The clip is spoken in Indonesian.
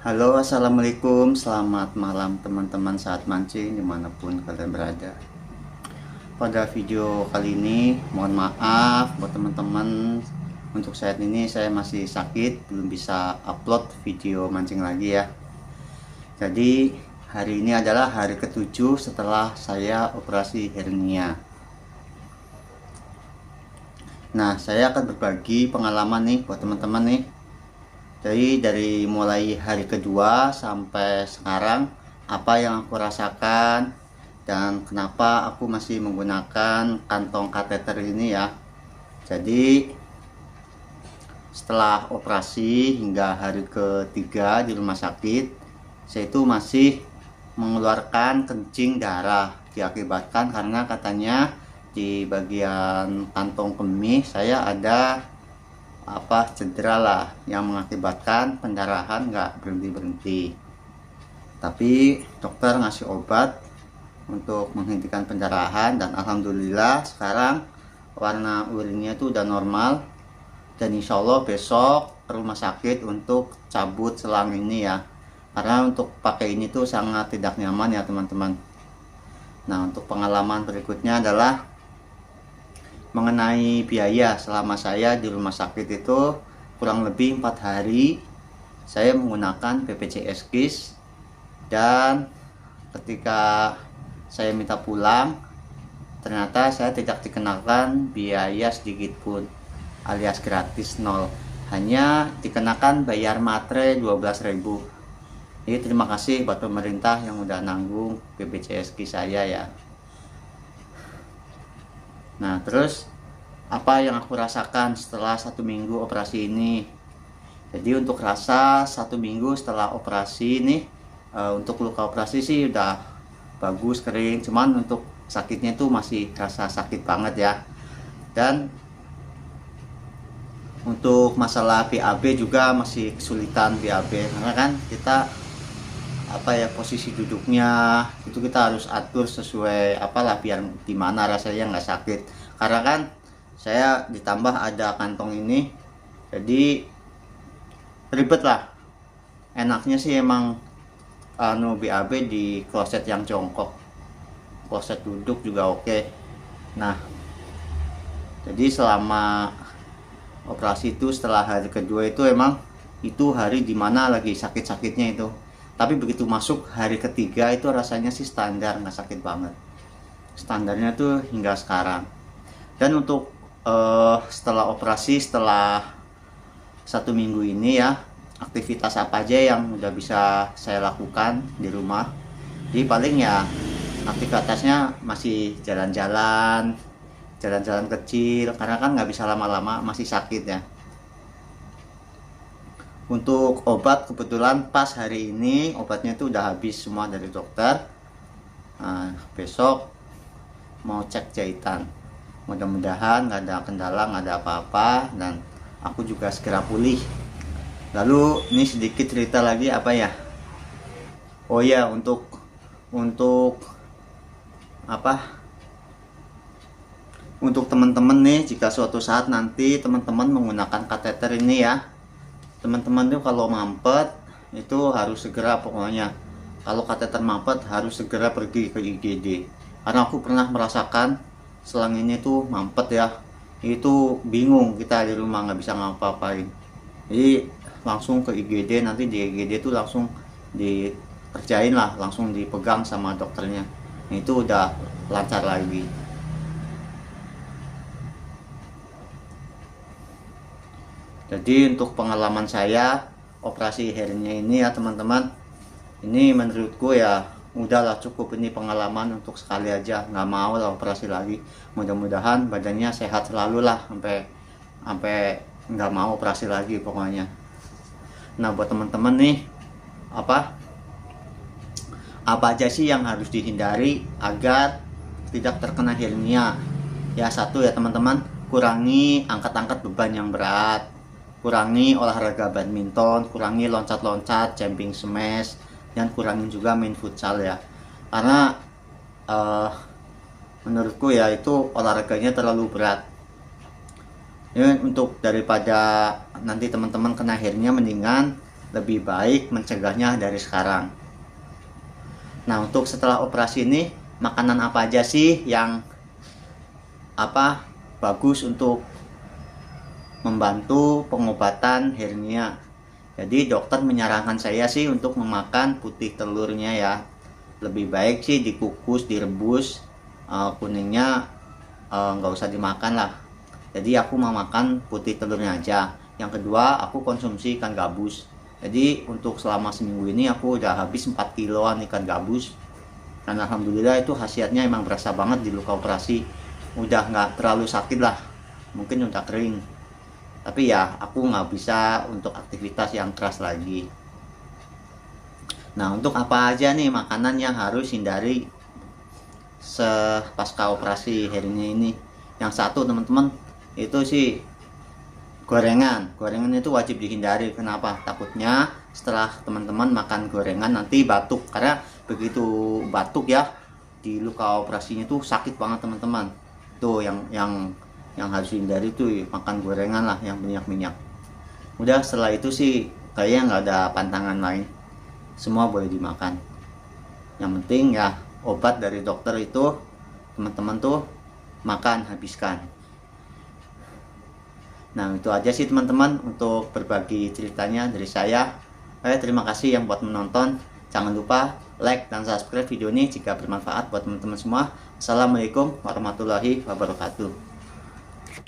Halo, assalamualaikum, selamat malam teman-teman saat mancing dimanapun kalian berada. Pada video kali ini, mohon maaf buat teman-teman. Untuk saat ini saya masih sakit, belum bisa upload video mancing lagi ya. Jadi hari ini adalah hari ketujuh setelah saya operasi hernia. Nah, saya akan berbagi pengalaman nih buat teman-teman nih. Jadi dari mulai hari kedua sampai sekarang, apa yang aku rasakan dan kenapa aku masih menggunakan kantong kateter ini ya. Jadi setelah operasi hingga hari ketiga di rumah sakit, saya itu masih mengeluarkan kencing darah, diakibatkan karena katanya di bagian kantong kemih saya ada cedera lah yang mengakibatkan pendarahan nggak berhenti. Tapi dokter ngasih obat untuk menghentikan pendarahan dan alhamdulillah sekarang warna urinnya itu udah normal, dan insya Allah besok ke rumah sakit untuk cabut selang ini ya, karena untuk pakai ini tuh sangat tidak nyaman ya teman-teman. Nah, untuk pengalaman berikutnya adalah mengenai biaya. Selama saya di rumah sakit itu kurang lebih 4 hari saya menggunakan BPJS KIS, dan ketika saya minta pulang ternyata saya tidak dikenakan biaya sedikit pun, alias gratis nol, hanya dikenakan bayar matre 12.000. Jadi terima kasih buat pemerintah yang udah nanggung BPJS KIS saya ya. Nah, terus apa yang aku rasakan setelah 1 minggu operasi ini? Jadi untuk rasa 1 minggu setelah operasi ini, untuk luka operasi sih udah bagus, kering. Cuman untuk sakitnya itu masih rasa sakit banget ya. Dan untuk masalah BAB juga masih kesulitan BAB, karena kan kita posisi duduknya itu kita harus atur sesuai biar gimana rasanya nggak sakit, karena kan saya ditambah ada kantong ini jadi ribet lah. Enaknya sih emang BAB di kloset yang jongkok, kloset duduk juga oke. Nah, jadi selama operasi itu setelah hari kedua itu emang itu hari dimana lagi sakit-sakitnya itu. Tapi begitu masuk hari ketiga itu rasanya sih standar, nggak sakit banget. Standarnya tuh hingga sekarang. Dan untuk setelah operasi, setelah 1 minggu ini ya, aktivitas apa aja yang udah bisa saya lakukan di rumah. Jadi paling ya aktivitasnya masih jalan-jalan, jalan-jalan kecil, karena kan nggak bisa lama-lama, masih sakit ya. Untuk obat kebetulan pas hari ini obatnya itu udah habis semua dari dokter. Nah, besok mau cek jahitan, mudah-mudahan nggak ada kendala, nggak ada apa-apa, dan aku juga segera pulih. Lalu ini sedikit cerita lagi oh ya, untuk untuk teman-teman nih, jika suatu saat nanti teman-teman menggunakan kateter ini ya, teman-teman tuh kalau mampet itu harus segera, pokoknya kalau kateter mampet harus segera pergi ke IGD, karena aku pernah merasakan selang ini tuh mampet ya, itu bingung kita di rumah nggak bisa ngapa-ngapain. Jadi langsung ke IGD, nanti di IGD tuh langsung dikerjain lah, langsung dipegang sama dokternya, itu udah lancar lagi. Jadi untuk pengalaman saya operasi hernia ini ya teman-teman, ini menurutku ya udahlah cukup, ini pengalaman untuk sekali aja, nggak mau lah operasi lagi. Mudah-mudahan badannya sehat selalu lah sampai nggak mau operasi lagi pokoknya. Nah, buat teman-teman nih, apa aja sih yang harus dihindari agar tidak terkena hernia? Ya, satu ya teman-teman, kurangi angkat-angkat beban yang berat, kurangi olahraga badminton, kurangi loncat-loncat, jumping smash, dan kurangi juga main futsal ya, karena menurutku ya itu olahraganya terlalu berat. Ini untuk daripada nanti teman-teman kena hernia, mendingan lebih baik mencegahnya dari sekarang. Nah, untuk setelah operasi ini, makanan apa aja sih yang bagus untuk membantu pengobatan hernia? Jadi dokter menyarankan saya sih untuk memakan putih telurnya ya. Lebih baik sih dikukus, direbus, kuningnya nggak usah dimakan lah. Jadi aku mau makan putih telurnya aja. Yang kedua, aku konsumsi ikan gabus. Jadi untuk selama seminggu ini aku udah habis 4 kiloan ikan gabus. Dan alhamdulillah itu khasiatnya emang berasa banget di luka operasi. Udah nggak terlalu sakit lah, mungkin udah kering. Tapi ya aku nggak bisa untuk aktivitas yang keras lagi. Nah, untuk apa aja nih makanan yang harus hindari pasca operasi hernia ini? Yang satu teman-teman, itu sih gorengan itu wajib dihindari. Kenapa? Takutnya setelah teman-teman makan gorengan nanti batuk, karena begitu batuk ya di luka operasinya tuh sakit banget teman-teman. Tuh yang harus dihindari tuh makan gorengan lah yang minyak. Udah, setelah itu sih kayaknya nggak ada pantangan lain, semua boleh dimakan. Yang penting ya obat dari dokter itu teman-teman tuh makan, habiskan. Nah, itu aja sih teman-teman untuk berbagi ceritanya dari saya. Terima kasih yang buat menonton. Jangan lupa like dan subscribe video ini jika bermanfaat buat teman-teman semua. Assalamualaikum warahmatullahi wabarakatuh.